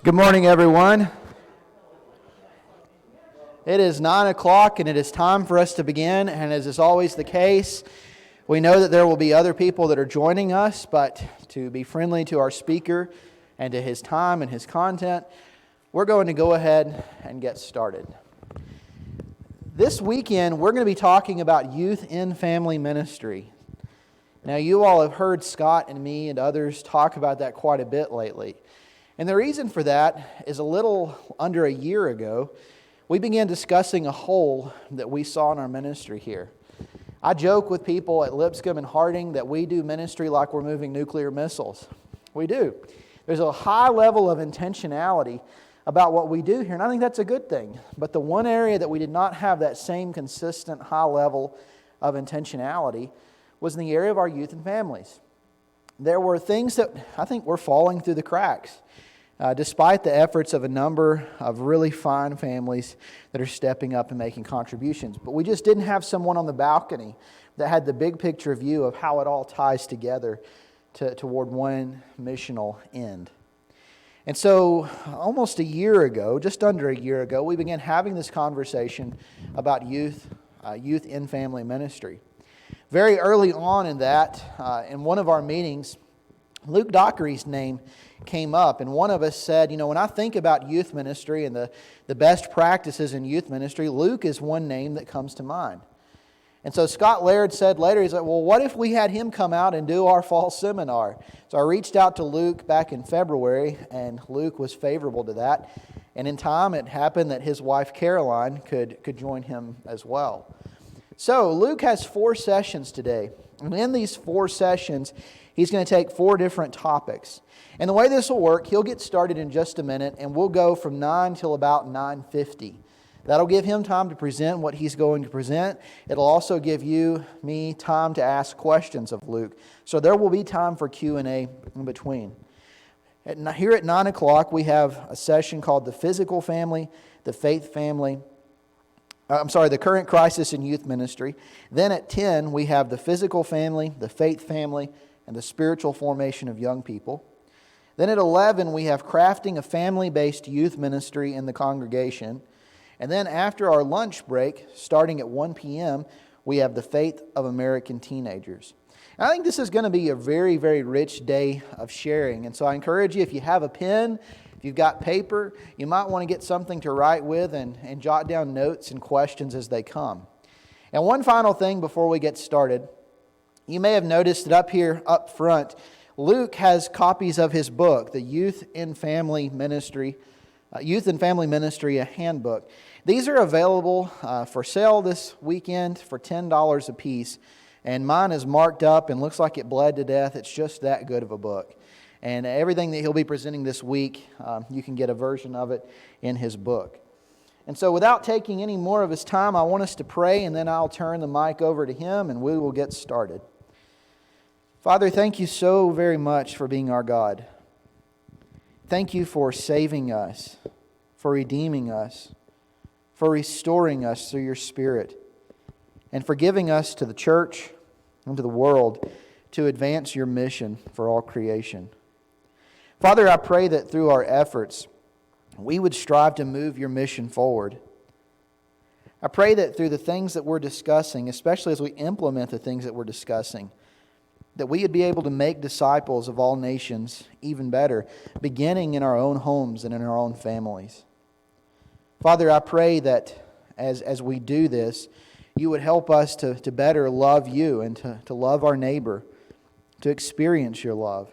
Good morning, everyone. It is 9 o'clock and it is time for us to begin, and as is always the case, we know that there will be other people that are joining us, but to be friendly to our speaker and to his time and his content, we're going to go ahead and get started. This weekend, we're going to be talking about youth in family ministry. Now, you all have heard Scott and me and others talk about that quite a bit lately. And the reason for that is a little under a year ago, we began discussing a hole that we saw in our ministry here. I joke with people at Lipscomb and Harding that we do ministry like we're moving nuclear missiles. We do. There's a high level of intentionality about what we do here, and I think that's a good thing. But the one area that we did not have that same consistent high level of intentionality was in the area of our youth and families. There were things that I think were falling through the cracks. Despite the efforts of a number of really fine families that are stepping up and making contributions. But we just didn't have someone on the balcony that had the big picture view of how it all ties together toward one missional end. And so almost a year ago, just under a year ago, we began having this conversation about youth in family ministry. Very early on in that, in one of our meetings, Luke Dockery's name came up, and one of us said, when I think about youth ministry and the best practices in youth ministry, Luke is one name that comes to mind. And so Scott Laird said later, he's like, well, what if we had him come out and do our fall seminar? So I reached out to Luke back in February, and Luke was favorable to that. And in time, it happened that his wife, Caroline, could join him as well. So Luke has 4 sessions today. And in these 4 sessions, he's going to take 4 different topics. And the way this will work, he'll get started in just a minute, and we'll go from 9 till about 9:50. That'll give him time to present what he's going to present. It'll also give me time to ask questions of Luke. So there will be time for Q&A in between. Here at 9 o'clock, we have a session called The Physical Family, the Faith Family, the current crisis in youth ministry. Then at 10, we have the physical family, the faith family, and the spiritual formation of young people. Then at 11, we have crafting a family-based youth ministry in the congregation. And then after our lunch break, starting at 1 p.m., we have the faith of American teenagers. And I think this is going to be a very, very rich day of sharing. And so I encourage you, if you have a pen, if you've got paper, you might want to get something to write with and jot down notes and questions as they come. And one final thing before we get started. You may have noticed that up here, up front, Luke has copies of his book, the Youth and Family Ministry, a handbook. These are available for sale this weekend for $10 a piece. And mine is marked up and looks like it bled to death. It's just that good of a book. And everything that he'll be presenting this week, you can get a version of it in his book. And so without taking any more of his time, I want us to pray, and then I'll turn the mic over to him and we will get started. Father, thank you so very much for being our God. Thank you for saving us, for redeeming us, for restoring us through your Spirit, and for giving us to the church and to the world to advance your mission for all creation. Father, I pray that through our efforts, we would strive to move your mission forward. I pray that through the things that we're discussing, especially as we implement the things that we're discussing, that we would be able to make disciples of all nations even better, beginning in our own homes and in our own families. Father, I pray that as we do this, you would help us to better love you and to love our neighbor, to experience your love.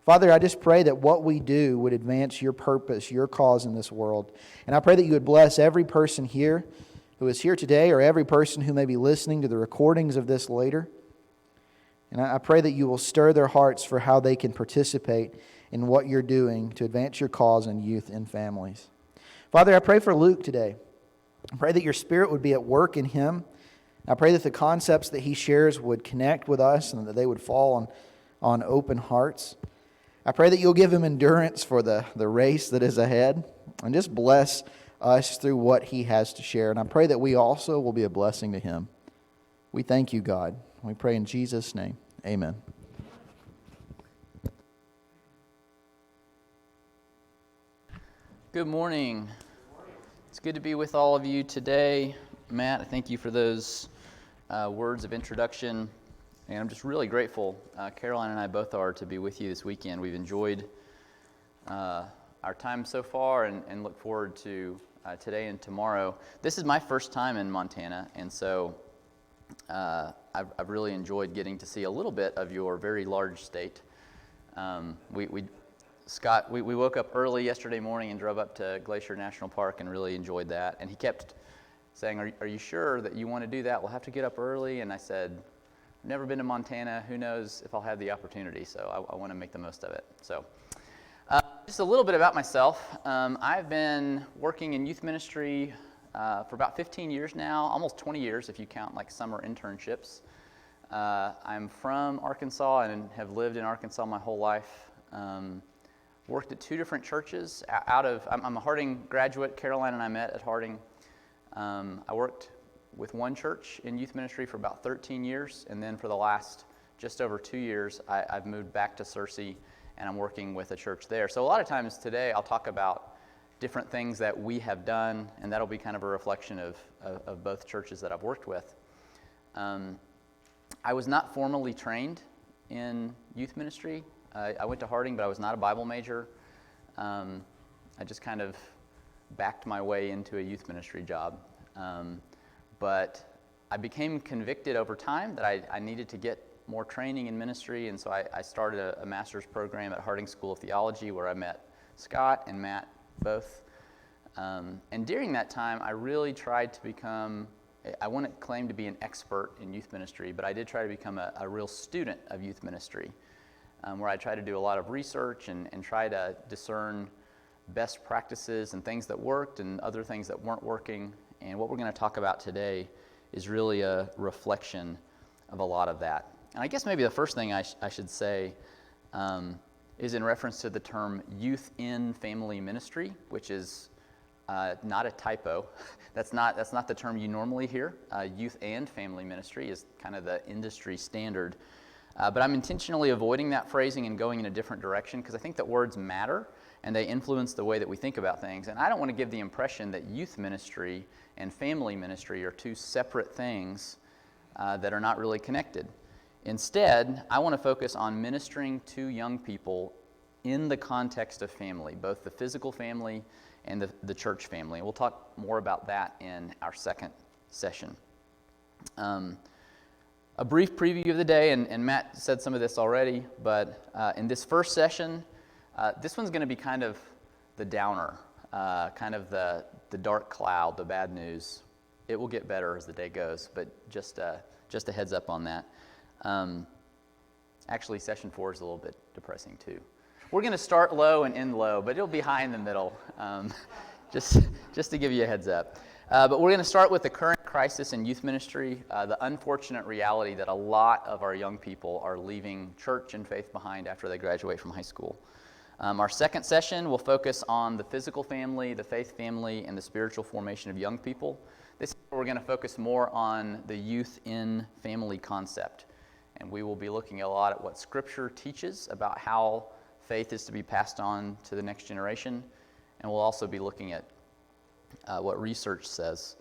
Father, I just pray that what we do would advance your purpose, your cause in this world. And I pray that you would bless every person here who is here today, or every person who may be listening to the recordings of this later. And I pray that you will stir their hearts for how they can participate in what you're doing to advance your cause in youth and families. Father, I pray for Luke today. I pray that your Spirit would be at work in him. I pray that the concepts that he shares would connect with us and that they would fall on open hearts. I pray that you'll give him endurance for the race that is ahead, and just bless us through what he has to share. And I pray that we also will be a blessing to him. We thank you, God. We pray in Jesus' name. Amen. Good morning. It's good to be with all of you today. Matt, thank you for those words of introduction, and I'm just really grateful. Caroline and I both are to be with you this weekend. We've enjoyed our time so far and look forward to today and tomorrow. This is my first time in Montana, and so I've really enjoyed getting to see a little bit of your very large state. Scott, we woke up early yesterday morning and drove up to Glacier National Park and really enjoyed that. And he kept saying, are you sure that you want to do that? We'll have to get up early. And I said, I've never been to Montana. Who knows if I'll have the opportunity? So I want to make the most of it. So just a little bit about myself. I've been working in youth ministry for about 15 years now, almost 20 years if you count like summer internships. I'm from Arkansas and have lived in Arkansas my whole life. Worked at two different churches. I'm a Harding graduate. Caroline and I met at Harding. I worked with one church in youth ministry for about 13 years, and then for the last just over 2 years, I've moved back to Searcy, and I'm working with a church there. So a lot of times today, I'll talk about different things that we have done, and that'll be kind of a reflection of both churches that I've worked with. I was not formally trained in youth ministry. I went to Harding, but I was not a Bible major. I just kind of backed my way into a youth ministry job. But I became convicted over time that I needed to get more training in ministry, and so I started a master's program at Harding School of Theology where I met Scott and Matt both. And during that time, I really tried to become, I wouldn't claim to be an expert in youth ministry, but I did try to become a real student of youth ministry. Where I try to do a lot of research and try to discern best practices and things that worked and other things that weren't working. And what we're going to talk about today is really a reflection of a lot of that. And I guess maybe the first thing I should say is in reference to the term youth in family ministry, which is not a typo. That's not the term you normally hear. Youth and family ministry is kind of the industry standard. But I'm intentionally avoiding that phrasing and going in a different direction because I think that words matter and they influence the way that we think about things. And I don't want to give the impression that youth ministry and family ministry are two separate things that are not really connected. Instead, I want to focus on ministering to young people in the context of family, both the physical family and the church family. And we'll talk more about that in our second session. A brief preview of the day, and Matt said some of this already, but in this first session, this one's going to be kind of the downer, kind of the dark cloud, the bad news. It will get better as the day goes, but just a heads up on that. Actually, session 4 is a little bit depressing too. We're going to start low and end low, but it'll be high in the middle, just to give you a heads up. But we're going to start with the current crisis in youth ministry, the unfortunate reality that a lot of our young people are leaving church and faith behind after they graduate from high school. Our second session will focus on the physical family, the faith family, and the spiritual formation of young people. This is where we're going to focus more on the youth in family concept. And we will be looking a lot at what Scripture teaches about how faith is to be passed on to the next generation. And we'll also be looking at what research says.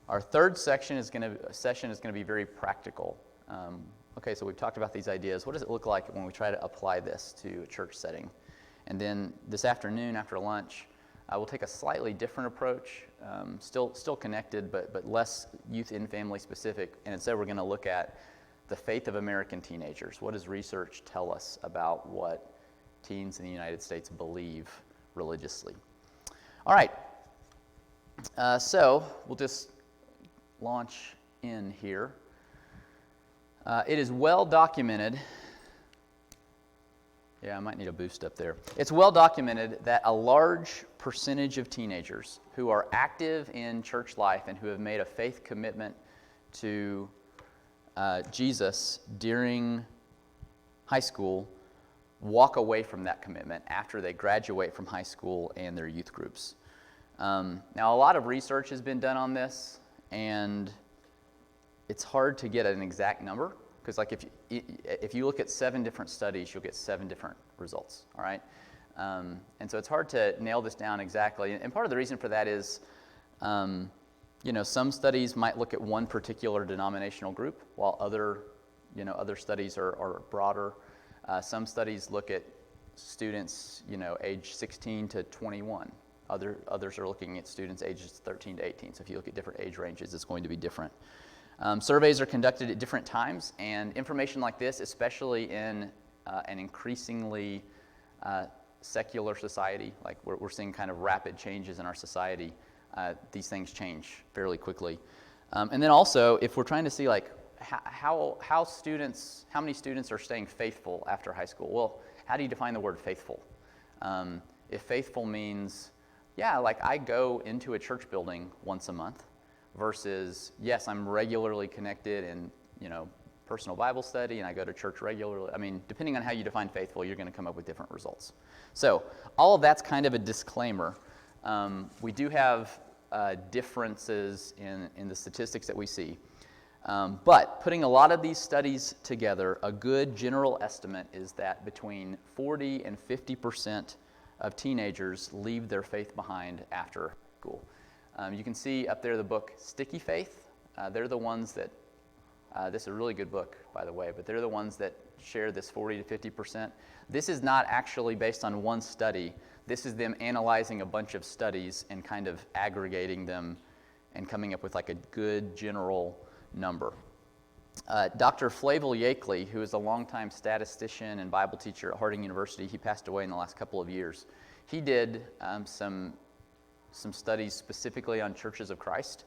Our third session is going to be very practical. Okay, so we've talked about these ideas. What does it look like when we try to apply this to a church setting? And then this afternoon after lunch, we'll take a slightly different approach, still connected, but less youth in family specific. And instead we're going to look at the faith of American teenagers. What does research tell us about what teens in the United States believe religiously? All right. So we'll just launch in here. It is well documented. Yeah, I might need a boost up there. It's well documented that a large percentage of teenagers who are active in church life and who have made a faith commitment to Jesus during high school walk away from that commitment after they graduate from high school and their youth groups. Now, a lot of research has been done on this, and it's hard to get an exact number because, like, if you look at 7 different studies, you'll get 7 different results. All right, And so it's hard to nail this down exactly. And part of the reason for that is, some studies might look at one particular denominational group, while other studies are broader. Some studies look at students, age 16 to 21. Others are looking at students ages 13 to 18. So if you look at different age ranges, it's going to be different. Surveys are conducted at different times, and information like this, especially in an increasingly secular society, like we're seeing kind of rapid changes in our society, these things change fairly quickly. And then also, if we're trying to see like how many students are staying faithful after high school, well, how do you define the word faithful? If faithful means, like I go into a church building once a month, versus, yes, I'm regularly connected in, personal Bible study, and I go to church regularly. I mean, depending on how you define faithful, you're going to come up with different results. So all of that's kind of a disclaimer. We do have differences in the statistics that we see. But putting a lot of these studies together, a good general estimate is that between 40 and 50% of teenagers leave their faith behind after school. You can see up there the book Sticky Faith. They're the ones that, this is a really good book, by the way, but they're the ones that share this 40 to 50%. This is not actually based on one study. This is them analyzing a bunch of studies and kind of aggregating them and coming up with like a good general number. Dr. Flavel Yakeley, who is a longtime statistician and Bible teacher at Harding University, he passed away in the last couple of years. He did some studies specifically on churches of Christ,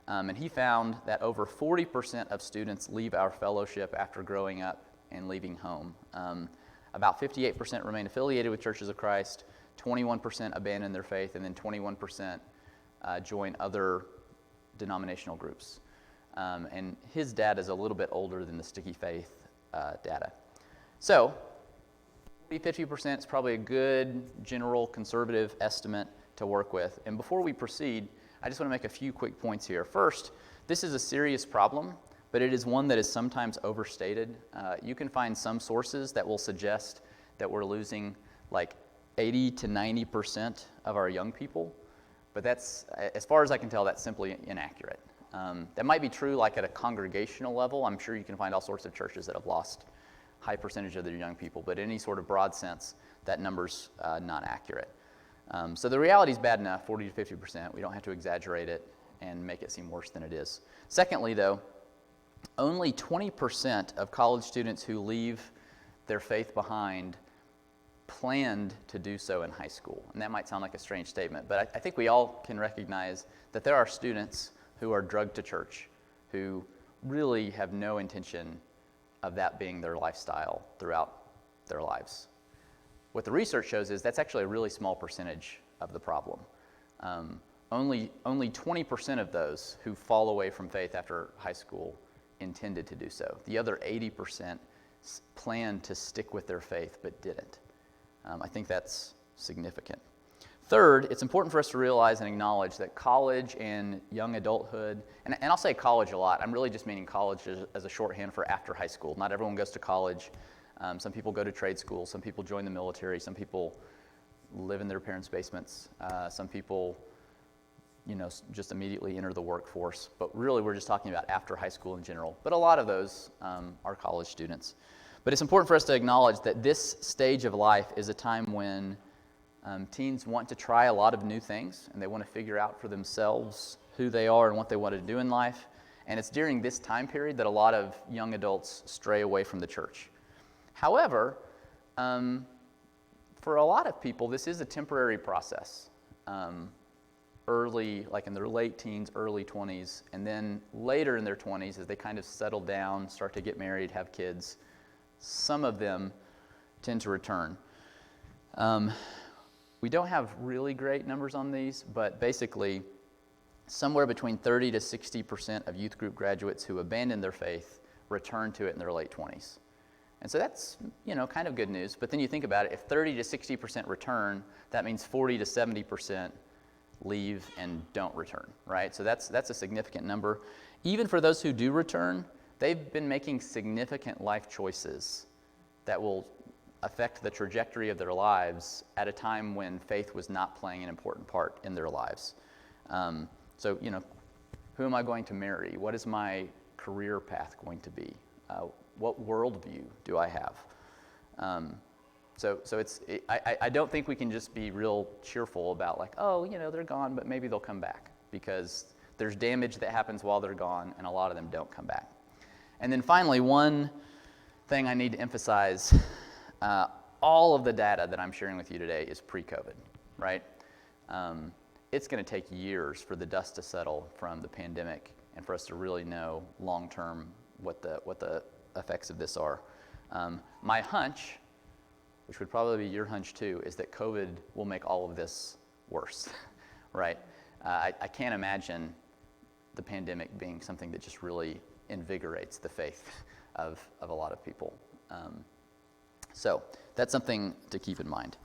and he found that over 40% of students leave our fellowship after growing up and leaving home. About 58% remain affiliated with churches of Christ, 21% abandon their faith, and then 21% join other denominational groups. And his data is a little bit older than the Sticky Faith data. So 50% is probably a good general conservative estimate to work with. And before we proceed, I just want to make a few quick points here. First, this is a serious problem, but it is one that is sometimes overstated. You can find some sources that will suggest that we're losing like 80 to 90% of our young people, but that's, as far as I can tell, that's simply inaccurate. That might be true like at a congregational level. I'm sure you can find all sorts of churches that have lost high percentage of their young people, but in any sort of broad sense, that number's not accurate. So the reality is bad enough, 40 to 50%. We don't have to exaggerate it and make it seem worse than it is. Secondly, though, only 20% of college students who leave their faith behind planned to do so in high school. And that might sound like a strange statement, but I think we all can recognize that there are students who are drugged to church, who really have no intention of that being their lifestyle throughout their lives. What the research shows is that's actually a really small percentage of the problem. Only 20% of those who fall away from faith after high school intended to do so. The other 80% planned to stick with their faith but didn't. I think that's significant. Third, it's important for us to realize and acknowledge that college and young adulthood, and I'll say college a lot, I'm really just meaning college as a shorthand for after high school. Not everyone goes to college. Some people go to trade school, some people join the military, some people live in their parents' basements, some people just immediately enter the workforce. But really we're just talking about after high school in general. But a lot of those are college students. But it's important for us to acknowledge that this stage of life is a time when teens want to try a lot of new things, and they want to figure out for themselves who they are and what they want to do in life. And it's during this time period that a lot of young adults stray away from the church. However, for a lot of people, this is a temporary process. Early, like in their late teens, early 20s, and then later in their 20s, as they kind of settle down, start to get married, have kids, some of them tend to return. We don't have really great numbers on these, but basically somewhere between 30 to 60% of youth group graduates who abandon their faith return to it in their late 20s. And so that's, kind of good news. But then you think about it, if 30 to 60% return, that means 40 to 70% leave and don't return, right? So that's a significant number. Even for those who do return, they've been making significant life choices that will affect the trajectory of their lives at a time when faith was not playing an important part in their lives. So, who am I going to marry? What is my career path going to be? What worldview do I have? So I don't think we can just be real cheerful about like, oh, they're gone, but maybe they'll come back, because there's damage that happens while they're gone, and a lot of them don't come back. And then finally, one thing I need to emphasize, all of the data that I'm sharing with you today is pre-COVID, right? It's going to take years for the dust to settle from the pandemic and for us to really know long-term what the effects of this are. My hunch, which would probably be your hunch too, is that COVID will make all of this worse, right? I can't imagine the pandemic being something that just really invigorates the faith of a lot of people. So that's something to keep in mind.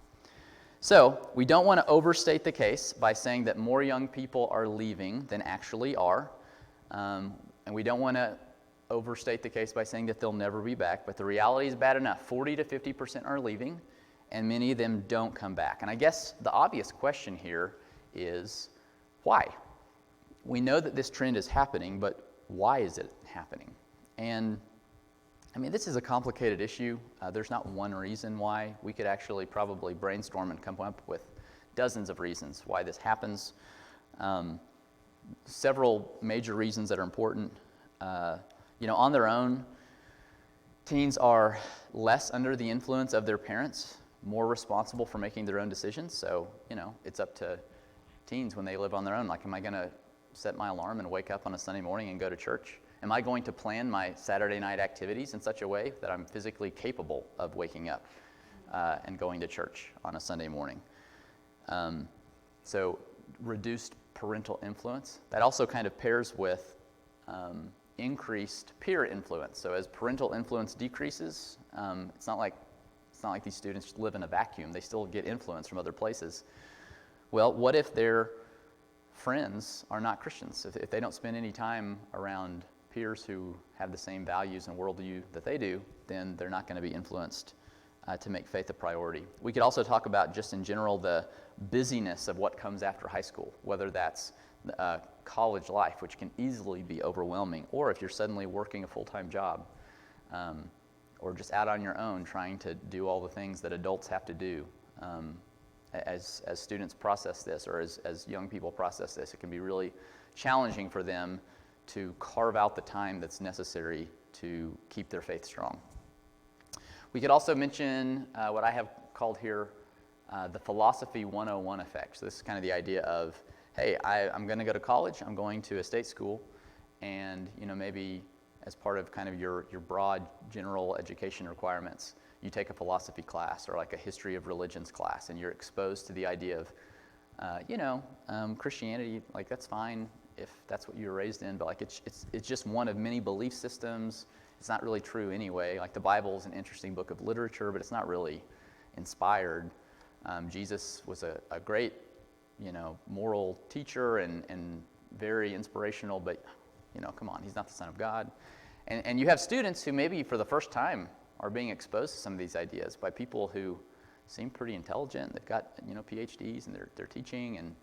So we don't want to overstate the case by saying that more young people are leaving than actually are. And we don't want to overstate the case by saying that they'll never be back. But the reality is bad enough. 40 to 50% are leaving, and many of them don't come back. And I guess the obvious question here is, why? We know that this trend is happening, but why is it happening? And this is a complicated issue. There's not one reason why. We could actually probably brainstorm and come up with dozens of reasons why this happens. Several major reasons that are important. On their own, teens are less under the influence of their parents, more responsible for making their own decisions. So, it's up to teens when they live on their own. Like, am I going to set my alarm and wake up on a Sunday morning and go to church? Am I going to plan my Saturday night activities in such a way that I'm physically capable of waking up and going to church on a Sunday morning? So reduced parental influence. That also kind of pairs with increased peer influence. So as parental influence decreases, it's not like these students live in a vacuum. They still get influence from other places. Well, what if their friends are not Christians? If they don't spend any time around peers who have the same values and worldview that they do, then they're not going to be influenced to make faith a priority. We could also talk about, just in general, the busyness of what comes after high school, whether that's college life, which can easily be overwhelming, or if you're suddenly working a full-time job, or just out on your own trying to do all the things that adults have to do. As students process this, or as young people process this, it can be really challenging for them to carve out the time that's necessary to keep their faith strong. We could also mention what I have called here the philosophy 101 effect. So this is kind of the idea of, hey, I'm going to go to college, I'm going to a state school, and maybe as part of kind of your broad general education requirements, you take a philosophy class or like a history of religions class, and you're exposed to the idea of, Christianity, like that's fine if that's what you were raised in, but like it's just one of many belief systems. It's not really true anyway. Like the Bible is an interesting book of literature, but it's not really inspired. Jesus was a great, moral teacher and very inspirational, but come on, he's not the Son of God. And you have students who maybe for the first time are being exposed to some of these ideas by people who seem pretty intelligent. They've got PhDs and they're teaching. And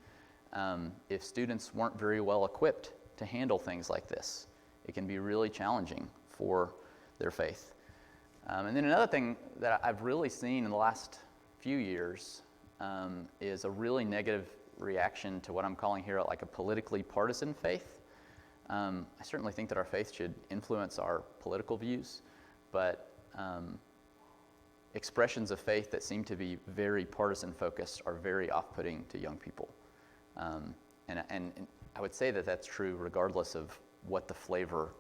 if students weren't very well equipped to handle things like this, it can be really challenging for their faith. And then another thing that I've really seen in the last few years is a really negative reaction to what I'm calling here like a politically partisan faith. I certainly think that our faith should influence our political views, but expressions of faith that seem to be very partisan focused are very off-putting to young people. And I would say that that's true regardless of what the flavor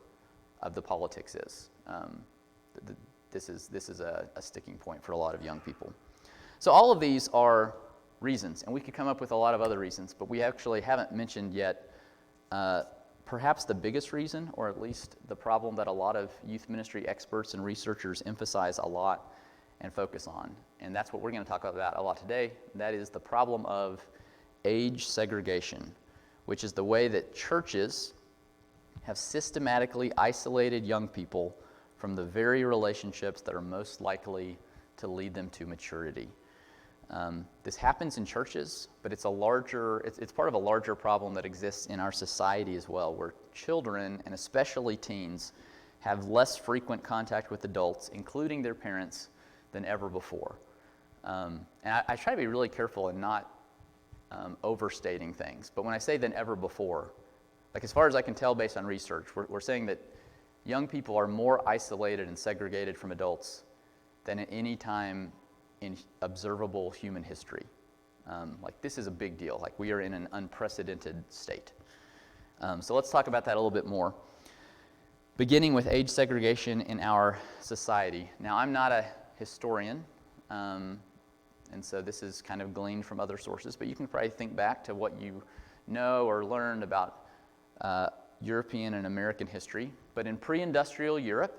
of the politics is. This is a sticking point for a lot of young people. So all of these are reasons, and we could come up with a lot of other reasons, but we actually haven't mentioned yet perhaps the biggest reason, or at least the problem that a lot of youth ministry experts and researchers emphasize a lot and focus on. And that's what we're going to talk about a lot today. That is the problem of age segregation, which is the way that churches have systematically isolated young people from the very relationships that are most likely to lead them to maturity. This happens in churches, but it's part of a larger problem that exists in our society as well, where children, and especially teens, have less frequent contact with adults, including their parents, than ever before. And I try to be really careful in not overstating things. But when I say than ever before, like as far as I can tell based on research, we're saying that young people are more isolated and segregated from adults than at any time in observable human history. Like this is a big deal. Like we are in an unprecedented state. So let's talk about that a little bit more. Beginning with age segregation in our society. Now, I'm not a historian, and so this is kind of gleaned from other sources, but you can probably think back to what you know or learned about European and American history. But in pre-industrial Europe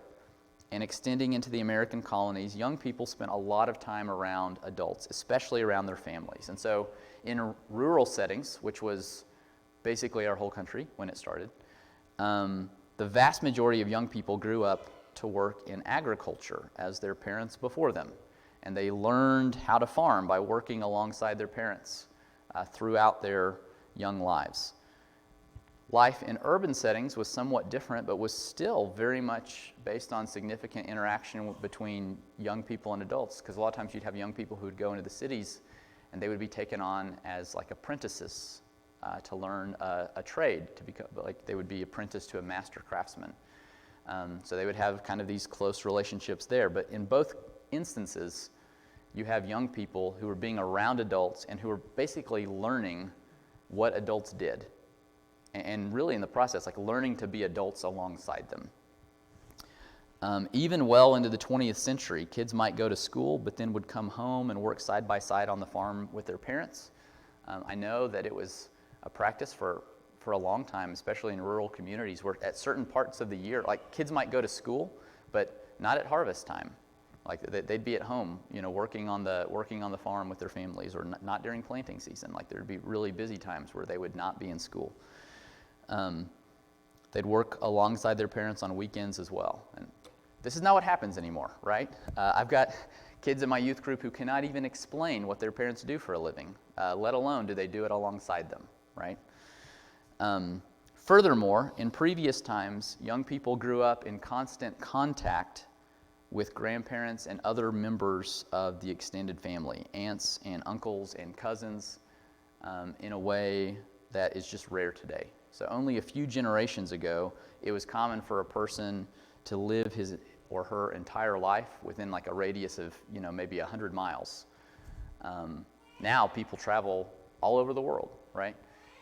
and extending into the American colonies, young people spent a lot of time around adults, especially around their families. And so in rural settings, which was basically our whole country when it started, the vast majority of young people grew up to work in agriculture as their parents before them. And they learned how to farm by working alongside their parents throughout their young lives. Life in urban settings was somewhat different, but was still very much based on significant interaction between young people and adults, because a lot of times you'd have young people who would go into the cities and they would be taken on as like apprentices to learn a trade, to become like they would be apprenticed to a master craftsman. So they would have kind of these close relationships there. But in both instances, you have young people who are being around adults and who are basically learning what adults did. And really in the process, like learning to be adults alongside them. Even well into the 20th century, kids might go to school, but then would come home and work side by side on the farm with their parents. I know that it was a practice for a long time, especially in rural communities, where at certain parts of the year, like kids might go to school, but not at harvest time. Like they'd be at home, working on the farm with their families, or not during planting season. Like there'd be really busy times where they would not be in school. They'd work alongside their parents on weekends as well. And this is not what happens anymore, right? I've got kids in my youth group who cannot even explain what their parents do for a living, let alone do they do it alongside them, right? Furthermore, in previous times, young people grew up in constant contact with grandparents and other members of the extended family, aunts and uncles and cousins, in a way that is just rare today. So only a few generations ago, it was common for a person to live his or her entire life within like a radius of, maybe 100 miles. Now people travel all over the world, right?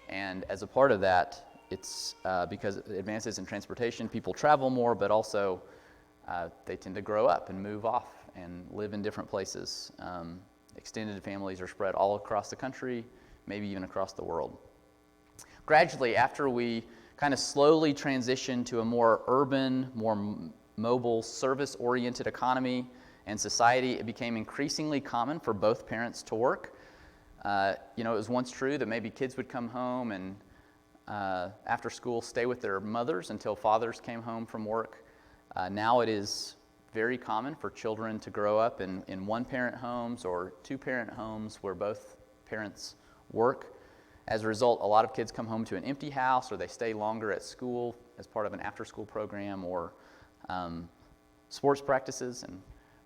And as a part of that, it's because advances in transportation, people travel more, but also they tend to grow up and move off and live in different places. Extended families are spread all across the country, maybe even across the world. Gradually, after we kind of slowly transitioned to a more urban, more mobile, service-oriented economy and society, it became increasingly common for both parents to work. It was once true that maybe kids would come home and after school stay with their mothers until fathers came home from work. Now it is very common for children to grow up in one-parent homes or two-parent homes where both parents work. As a result, a lot of kids come home to an empty house, or they stay longer at school as part of an after-school program or sports practices. And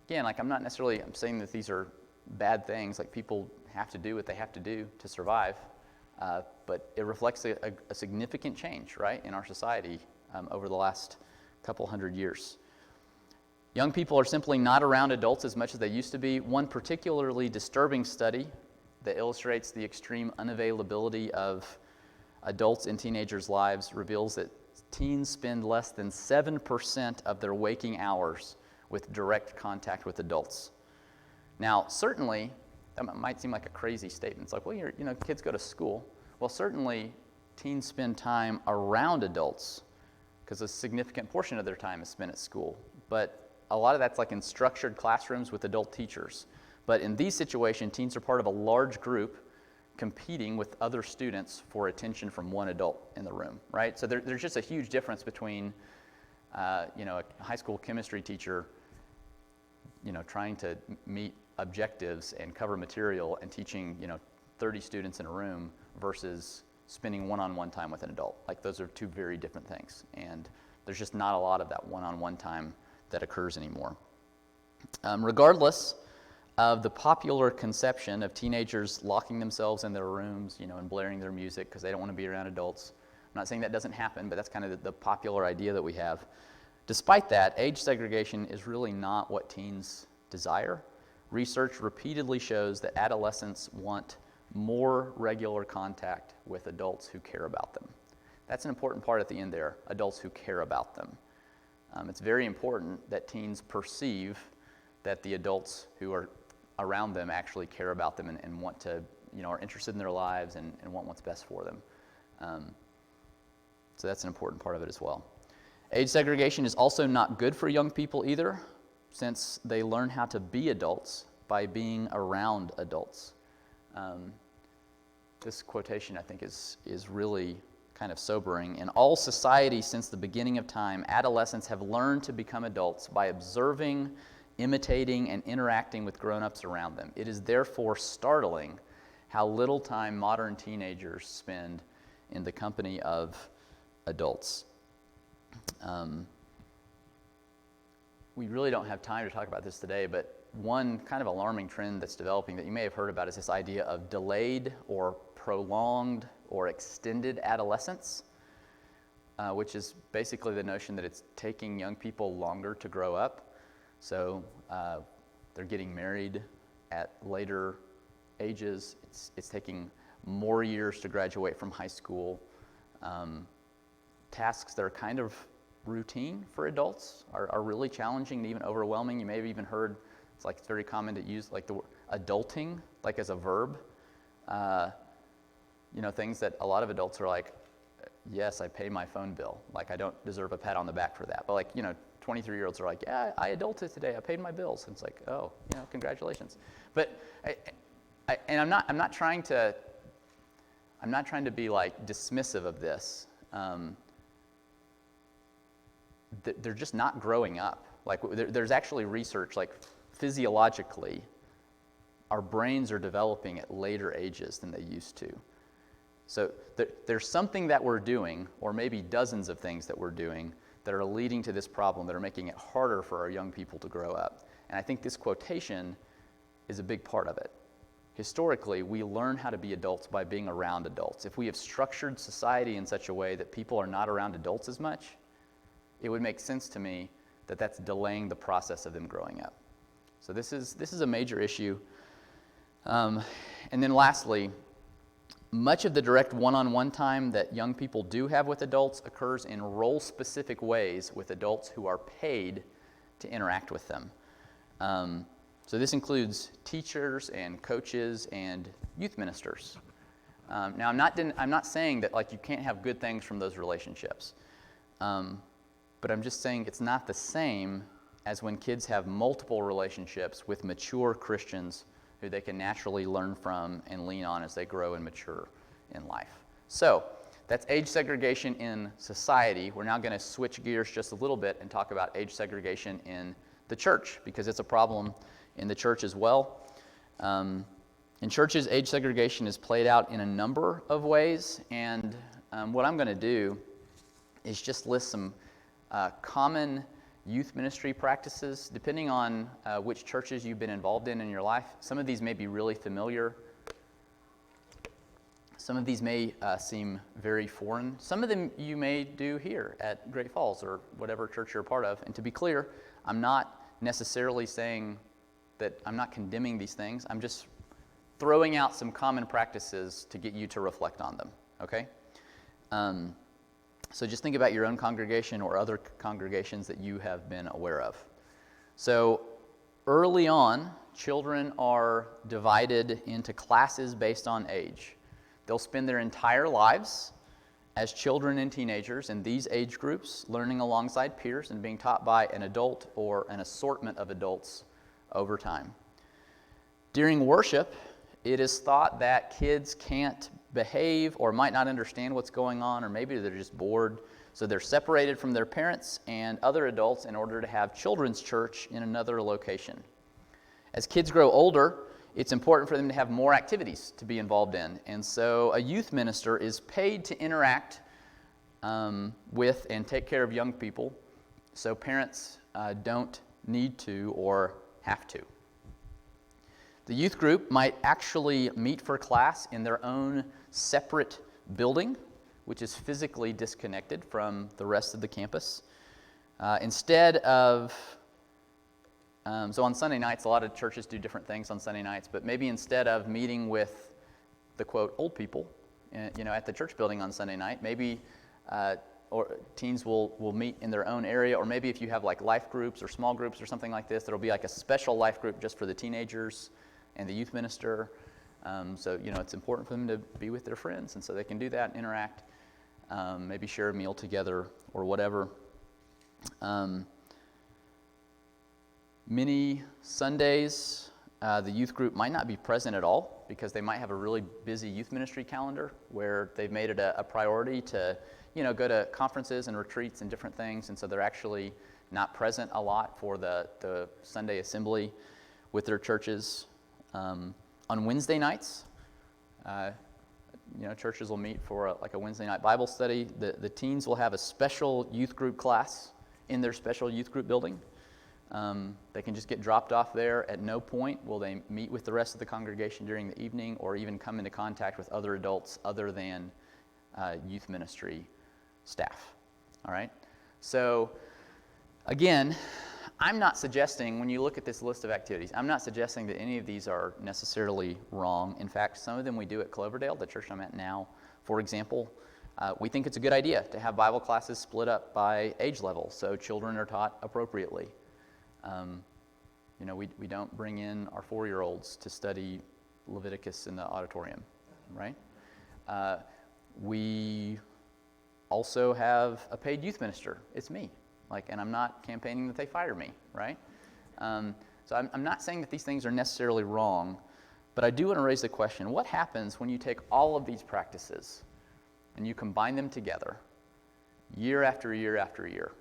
again, like I'm saying that these are bad things. Like people have to do what they have to do to survive, but it reflects a significant change, right, in our society over the last couple hundred years. Young people are simply not around adults as much as they used to be. One particularly disturbing study that illustrates the extreme unavailability of adults in teenagers' lives reveals that teens spend less than 7% of their waking hours with direct contact with adults. Now, certainly, that might seem like a crazy statement. It's like, well, kids go to school. Well, certainly, teens spend time around adults because a significant portion of their time is spent at school. But a lot of that's like in structured classrooms with adult teachers. But in these situations, teens are part of a large group competing with other students for attention from one adult in the room, right? So there's just a huge difference between, a high school chemistry teacher trying to meet objectives and cover material and teaching, 30 students in a room versus spending one-on-one time with an adult. Like, those are two very different things. And there's just not a lot of that one-on-one time that occurs anymore. Regardless of the popular conception of teenagers locking themselves in their rooms, and blaring their music because they don't want to be around adults. I'm not saying that doesn't happen, but that's kind of the popular idea that we have. Despite that, age segregation is really not what teens desire. Research repeatedly shows that adolescents want more regular contact with adults who care about them. That's an important part at the end there, adults who care about them. It's very important that teens perceive that the adults who are around them actually care about them and want to, are interested in their lives and want what's best for them. So that's an important part of it as well. Age segregation is also not good for young people either, since they learn how to be adults by being around adults. This quotation, I think, is really kind of sobering. In all societies since the beginning of time, adolescents have learned to become adults by observing, imitating, and interacting with grown-ups around them. It is therefore startling how little time modern teenagers spend in the company of adults. We really don't have time to talk about this today, but one kind of alarming trend that's developing that you may have heard about is this idea of delayed or prolonged or extended adolescence, which is basically the notion that it's taking young people longer to grow up. So they're getting married at later ages. It's taking more years to graduate from high school. Tasks that are kind of routine for adults are really challenging and even overwhelming. You may have even heard, it's very common to use like the word adulting, like as a verb. Things that a lot of adults are like, yes, I pay my phone bill. Like, I don't deserve a pat on the back for that. But 23-year-olds are like, yeah, I adulted today. I paid my bills. And it's like, oh, congratulations. But I'm not trying to be like dismissive of this. They're just not growing up. Like, there's actually research, like physiologically, our brains are developing at later ages than they used to. So there's something that we're doing, or maybe dozens of things that we're doing, that are leading to this problem, that are making it harder for our young people to grow up. And I think this quotation is a big part of it. Historically, we learn how to be adults by being around adults. If we have structured society in such a way that people are not around adults as much, it would make sense to me that that's delaying the process of them growing up. So this is a major issue. And then lastly, much of the direct one-on-one time that young people do have with adults occurs in role-specific ways with adults who are paid to interact with them. So this includes teachers and coaches and youth ministers. Now, I'm not saying that you can't have good things from those relationships, but I'm just saying it's not the same as when kids have multiple relationships with mature Christians who they can naturally learn from and lean on as they grow and mature in life. So that's age segregation in society. We're now going to switch gears just a little bit and talk about age segregation in the church, because it's a problem in the church as well. In churches, age segregation is played out in a number of ways, and what I'm going to do is just list some common youth ministry practices, depending on which churches you've been involved in your life. Some of these may be really familiar. Some of these may seem very foreign. Some of them you may do here at Great Falls or whatever church you're a part of. And to be clear, I'm not necessarily saying that I'm not condemning these things. I'm just throwing out some common practices to get you to reflect on them, okay? So just think about your own congregation or other congregations that you have been aware of. So early on, children are divided into classes based on age. They'll spend their entire lives as children and teenagers in these age groups, learning alongside peers and being taught by an adult or an assortment of adults over time. During worship, it is thought that kids can't behave or might not understand what's going on, or maybe they're just bored, So they're separated from their parents and other adults in order to have children's church in another location. As kids grow older, it's important for them to have more activities to be involved in. And so a youth minister is paid to interact with and take care of young people, so parents don't need to or have to. The youth group might actually meet for class in their own separate building, which is physically disconnected from the rest of the campus. Instead of, so on Sunday nights, a lot of churches do different things on Sunday nights, but maybe instead of meeting with the, quote, old people, at the church building on Sunday night, maybe or teens will meet in their own area, or maybe if you have like life groups or small groups or something like this, there'll be like a special life group just for the teenagers and the youth minister. So it's important for them to be with their friends, and so they can do that and interact, maybe share a meal together or whatever. Many Sundays, the youth group might not be present at all because they might have a really busy youth ministry calendar where they've made it a priority to go to conferences and retreats and different things, and so they're actually not present a lot for the Sunday assembly with their churches. On Wednesday nights, churches will meet for a Wednesday night Bible study. The teens will have a special youth group class in their special youth group building. They can just get dropped off there. At no point will they meet with the rest of the congregation during the evening or even come into contact with other adults other than youth ministry staff. All right? So, again, I'm not suggesting, when you look at this list of activities, I'm not suggesting that any of these are necessarily wrong. In fact, some of them we do at Cloverdale, the church I'm at now. For example, we think it's a good idea to have Bible classes split up by age level so children are taught appropriately. We don't bring in our 4-year-olds to study Leviticus in the auditorium, right? We also have a paid youth minister. It's me. And I'm not campaigning that they fire me, right? So I'm not saying that these things are necessarily wrong, but I do want to raise the question, what happens when you take all of these practices and you combine them together year after year after year?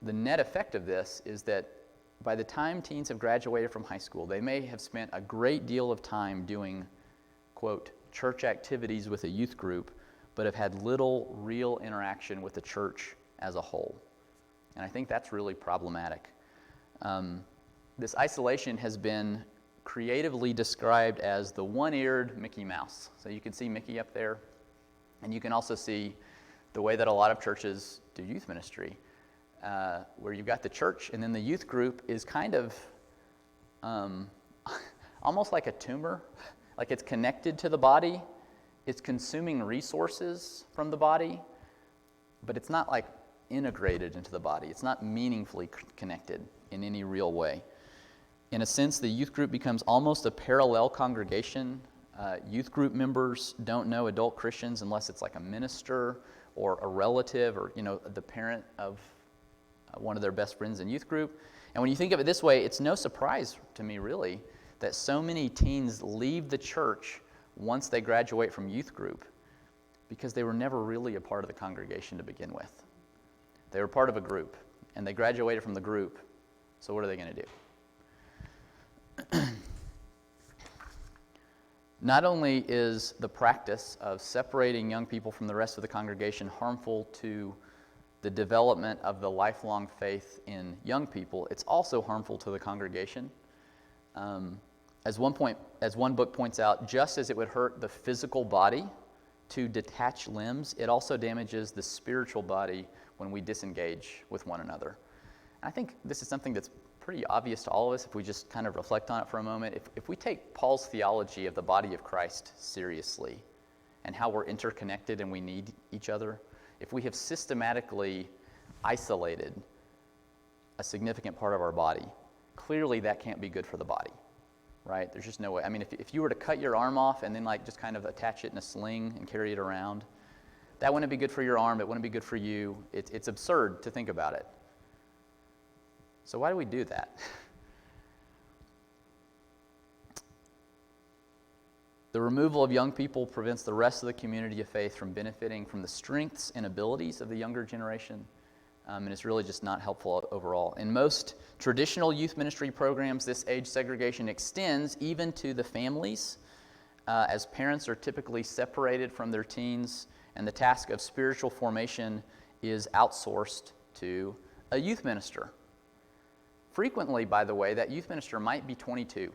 The net effect of this is that by the time teens have graduated from high school, they may have spent a great deal of time doing, quote, church activities with a youth group, but have had little real interaction with the church as a whole. And I think that's really problematic. This isolation has been creatively described as the one-eared Mickey Mouse. So you can see Mickey up there, and you can also see the way that a lot of churches do youth ministry, where you've got the church, and then the youth group is kind of almost like a tumor, like it's connected to the body. It's consuming resources from the body, but it's not like integrated into the body. It's not meaningfully connected in any real way. In a sense, the youth group becomes almost a parallel congregation. Youth group members don't know adult Christians unless it's like a minister or a relative or the parent of one of their best friends in youth group. And when you think of it this way, it's no surprise to me really that so many teens leave the church once they graduate from youth group, because they were never really a part of the congregation to begin with. They were part of a group, and they graduated from the group, so what are they going to do? Not only is the practice of separating young people from the rest of the congregation harmful to the development of the lifelong faith in young people, it's also harmful to the congregation. As one book points out, just as it would hurt the physical body to detach limbs, it also damages the spiritual body when we disengage with one another. And I think this is something that's pretty obvious to all of us if we just kind of reflect on it for a moment. If we take Paul's theology of the body of Christ seriously and how we're interconnected and we need each other, if we have systematically isolated a significant part of our body, clearly that can't be good for the body. Right? There's just no way. I mean, if you were to cut your arm off and then just kind of attach it in a sling and carry it around, that wouldn't be good for your arm. It wouldn't be good for you. It's absurd to think about it. So why do we do that? The removal of young people prevents the rest of the community of faith from benefiting from the strengths and abilities of the younger generation, and it's really just not helpful overall. In most traditional youth ministry programs, this age segregation extends even to the families, as parents are typically separated from their teens, and the task of spiritual formation is outsourced to a youth minister. Frequently, by the way, that youth minister might be 22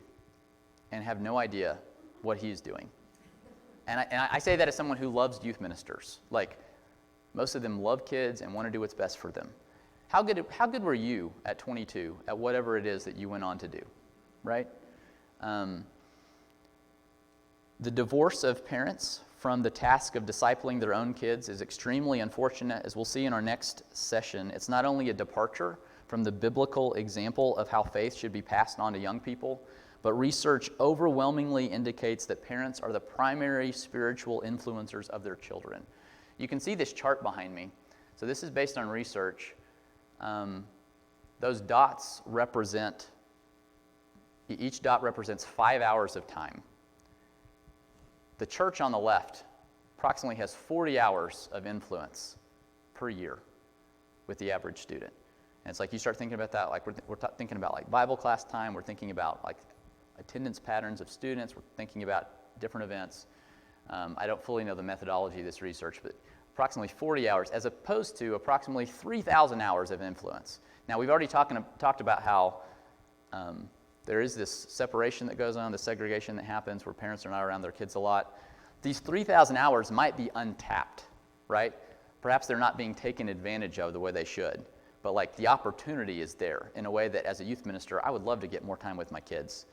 and have no idea what he's doing. And I say that as someone who loves youth ministers. Like, most of them love kids and want to do what's best for them. How good were you at 22 at whatever it is that you went on to do, right? The divorce of parents from the task of discipling their own kids is extremely unfortunate. As we'll see in our next session, it's not only a departure from the biblical example of how faith should be passed on to young people, but research overwhelmingly indicates that parents are the primary spiritual influencers of their children. You can see this chart behind me. So this is based on research. Those dots represent, each dot represents 5 hours of time. The church on the left approximately has 40 hours of influence per year with the average student. And it's like you start thinking about that, like we're thinking about like Bible class time, we're thinking about like attendance patterns of students, we're thinking about different events. I don't fully know the methodology of this research, but approximately 40 hours as opposed to approximately 3,000 hours of influence. Now, we've already talked about how there is this separation that goes on, the segregation that happens where parents are not around their kids a lot. These 3,000 hours might be untapped, right? Perhaps they're not being taken advantage of the way they should, but like the opportunity is there in a way that as a youth minister, I would love to get more time with my kids.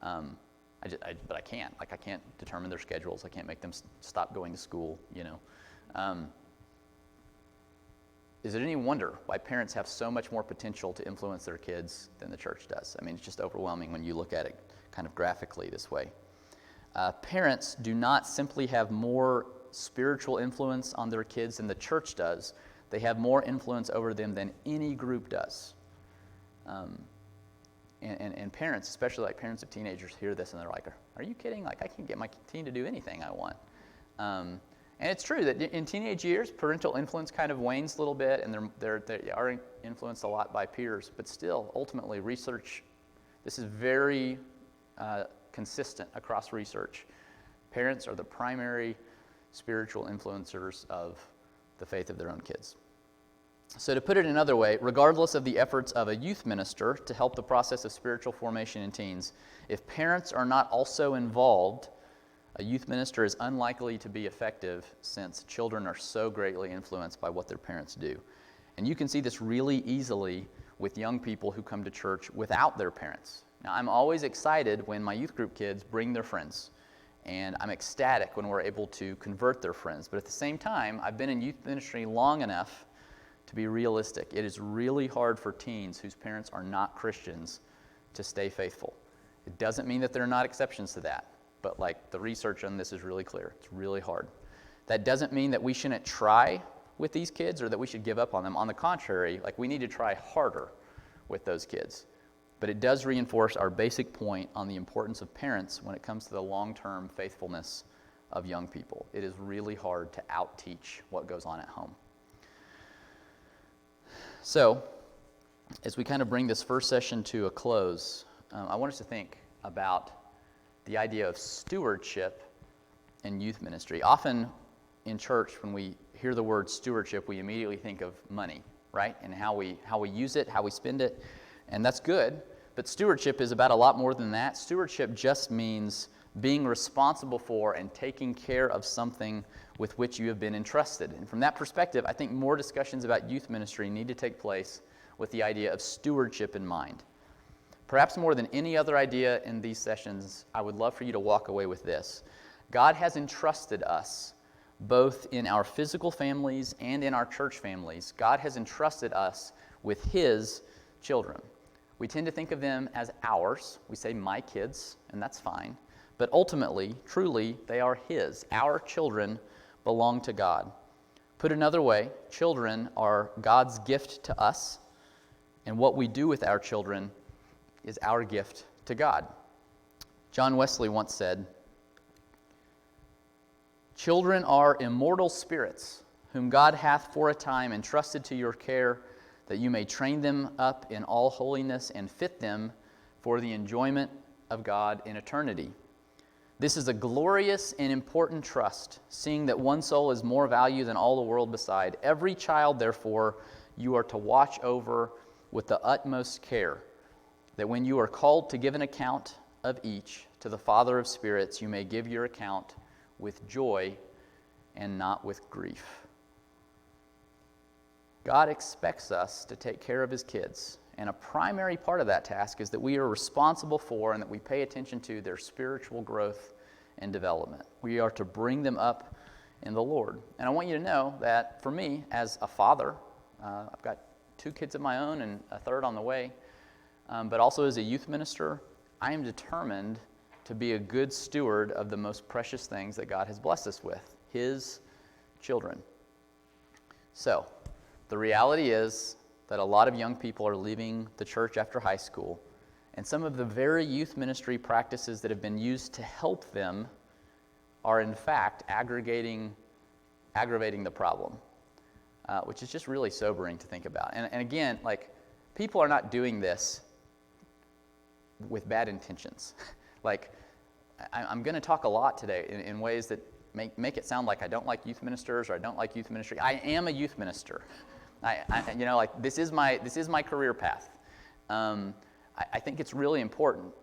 But I can't. Like, I can't determine their schedules. I can't make them stop going to school, you know. Is it any wonder why parents have so much more potential to influence their kids than the church does? I mean, it's just overwhelming when you look at it kind of graphically this way. Parents do not simply have more spiritual influence on their kids than the church does. They have more influence over them than any group does. And parents, especially like parents of teenagers, hear this and they're like, are you kidding? Like, I can't get my teen to do anything I want. And it's true that in teenage years, parental influence kind of wanes a little bit, and they are influenced a lot by peers. But still, ultimately, research, this is very consistent across research. Parents are the primary spiritual influencers of the faith of their own kids. So to put it another way, regardless of the efforts of a youth minister to help the process of spiritual formation in teens, if parents are not also involved, a youth minister is unlikely to be effective since children are so greatly influenced by what their parents do. And you can see this really easily with young people who come to church without their parents. Now, I'm always excited when my youth group kids bring their friends, and I'm ecstatic when we're able to convert their friends. But at the same time, I've been in youth ministry long enough to be realistic. It is really hard for teens whose parents are not Christians to stay faithful. It doesn't mean that there are not exceptions to that, but like the research on this is really clear. It's really hard. That doesn't mean that we shouldn't try with these kids or that we should give up on them. On the contrary, like we need to try harder with those kids. But it does reinforce our basic point on the importance of parents when it comes to the long-term faithfulness of young people. It is really hard to out-teach what goes on at home. So, as we kind of bring this first session to a close, I want us to think about the idea of stewardship in youth ministry. Often in church, when we hear the word stewardship, we immediately think of money, right? And how we use it, how we spend it, and that's good. But stewardship is about a lot more than that. Stewardship just means being responsible for and taking care of something with which you have been entrusted. And from that perspective, I think more discussions about youth ministry need to take place with the idea of stewardship in mind. Perhaps more than any other idea in these sessions, I would love for you to walk away with this. God has entrusted us, both in our physical families and in our church families, God has entrusted us with His children. We tend to think of them as ours. We say my kids, and that's fine. But ultimately, truly, they are His. Our children belong to God. Put another way, children are God's gift to us, and what we do with our children is our gift to God. John Wesley once said, Children are immortal spirits, whom God hath for a time entrusted to your care, that you may train them up in all holiness and fit them for the enjoyment of God in eternity. This is a glorious and important trust, seeing that one soul is more value than all the world beside. Every child, therefore, you are to watch over with the utmost care, that when you are called to give an account of each to the Father of spirits, you may give your account with joy and not with grief. God expects us to take care of his kids, and a primary part of that task is that we are responsible for and that we pay attention to their spiritual growth and development. We are to bring them up in the Lord. And I want you to know that for me, as a father, I've got 2 kids of my own and a third on the way, but also as a youth minister, I am determined to be a good steward of the most precious things that God has blessed us with, his children. So, the reality is that a lot of young people are leaving the church after high school, and some of the very youth ministry practices that have been used to help them are in fact aggravating the problem, which is just really sobering to think about. And again, like, people are not doing this with bad intentions. Like, I'm going to talk a lot today in ways that make it sound like I don't like youth ministers or I don't like youth ministry. I am a youth minister. This is my career path. I think it's really important,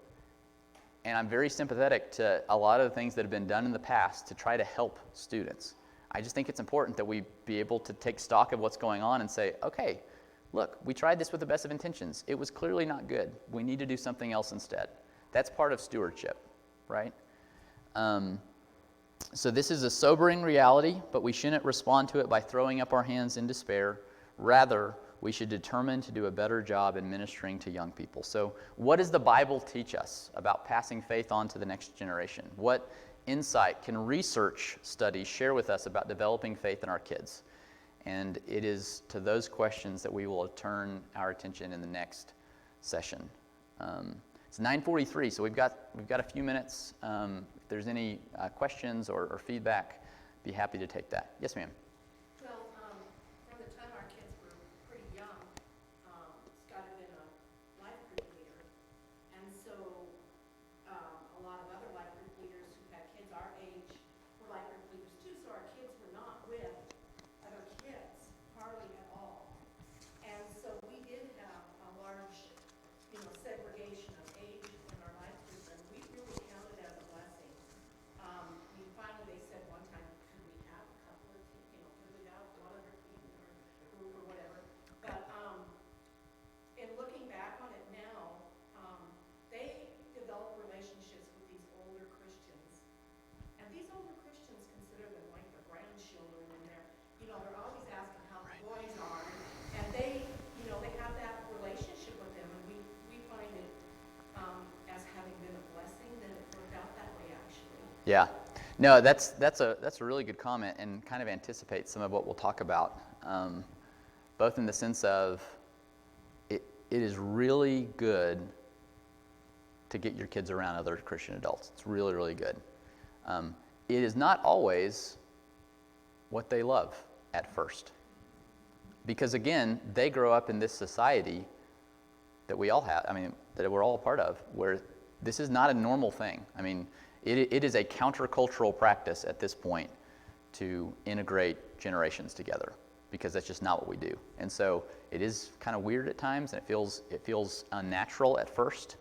and I'm very sympathetic to a lot of the things that have been done in the past to try to help students. I just think it's important that we be able to take stock of what's going on and say, okay, look, we tried this with the best of intentions. It was clearly not good. We need to do something else instead. That's part of stewardship, right? So this is a sobering reality, but we shouldn't respond to it by throwing up our hands in despair. Rather, we should determine to do a better job in ministering to young people. So what does the Bible teach us about passing faith on to the next generation? What insight can research studies share with us about developing faith in our kids? And it is to those questions that we will turn our attention in the next session. It's 9:43, so we've got a few minutes. If there's any questions or feedback, be happy to take that. Yes, ma'am. Well, from the time our kids were pretty young, Scott had been a life group leader, and so a lot of other life group leaders who had kids our age were life group leaders too. So our kids were not with other kids hardly at all, and so we did have a large, segregation of age in our life group, and we really counted as a blessing. Finally, they said one time, could we have a couple of, could we have one other kid in our group or whatever? But in looking back on it now, they developed relationships with these older Christians, and these older Christians consider them like their grandchildren, and they're always asking how the boys are, and they have that relationship with them, and we find it as having been a blessing that it worked out that way, actually. Yeah. No, that's a really good comment and kind of anticipates some of what we'll talk about, both in the sense of it is really good to get your kids around other Christian adults. It's really, really good. It is not always what they love at first. Because again, they grow up in this society that we all have, that we're all a part of, where this is not a normal thing. It is a countercultural practice at this point to integrate generations together, because that's just not what we do. And so it is kind of weird at times, and it feels unnatural at first,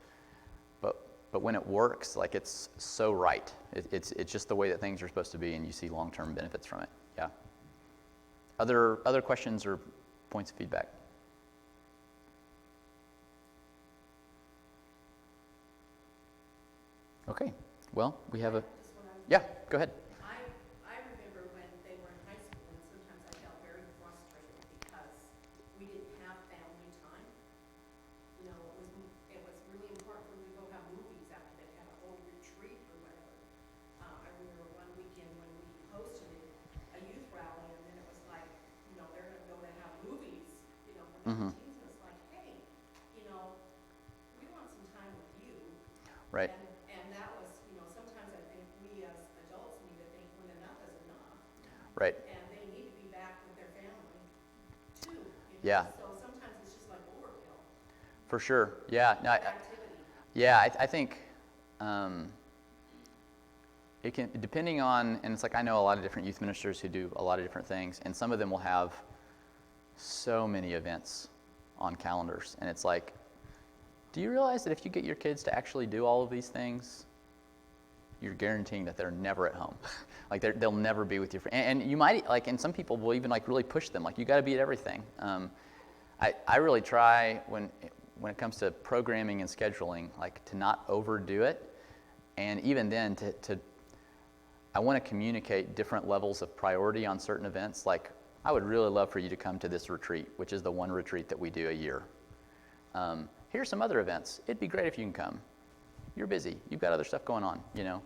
but when it works, like, it's so right. It's just the way that things are supposed to be, and you see long-term benefits from it. Yeah. Other questions or points of feedback? Okay. Well, we have a... Yeah, go ahead. I remember when they were in high school, and sometimes I felt very frustrated because we didn't have family time. It was really important for them to go have movies after they had a whole retreat or whatever. I remember one weekend when we hosted a youth rally, and then it was like, they're going to go to have movies, for Mm-hmm. the teens. And it's like, hey, we want some time with you. Right. And that was, sometimes I think we as adults need to think when enough is enough. Yeah. So sometimes it's just like overkill, For sure. Yeah. No, activity. yeah. I think it can, depending on, and it's like I know a lot of different youth ministers who do a lot of different things, and some of them will have so many events on calendars, and it's like, do you realize that if you get your kids to actually do all of these things, you're guaranteeing that they're never at home. Like they'll never be with your friends. And you might, like, and some people will even like really push them, like, you got to be at everything. I really try when it comes to programming and scheduling, like, to not overdo it. And even then, I want to communicate different levels of priority on certain events. Like, I would really love for you to come to this retreat, which is the one retreat that we do a year. Here's some other events. It'd be great if you can come. You're busy. You've got other stuff going on, you know.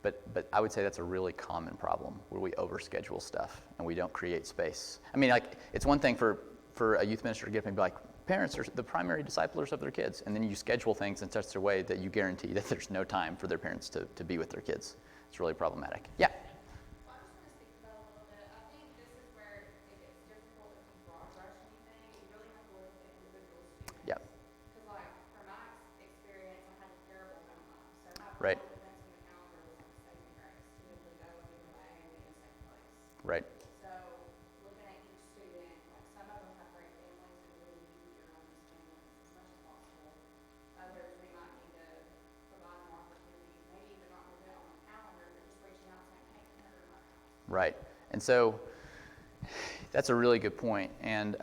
But I would say that's a really common problem where we overschedule stuff and we don't create space. I mean, like, it's one thing for a youth minister to get up and be like, parents are the primary disciplers of their kids, and then you schedule things in such a way that you guarantee that there's no time for their parents to be with their kids. It's really problematic. Yeah. Well, I just want to speak to that a little bit. I think this is where it gets difficult if you broad brush anything. You really have to look at the individual students. Yep. Because, like, from my experience, I had a terrible home life. So my Right. events on the calendar was like saving grace to be able to go and be away and be in a safe place. Right. So looking at each student, like, some of them have great families and really use your own families as much as possible. Others, we might need to provide more opportunities, maybe even not put it on the calendar, but just reaching out saying, hey, come over to my house. Right. And so that's a really good point. And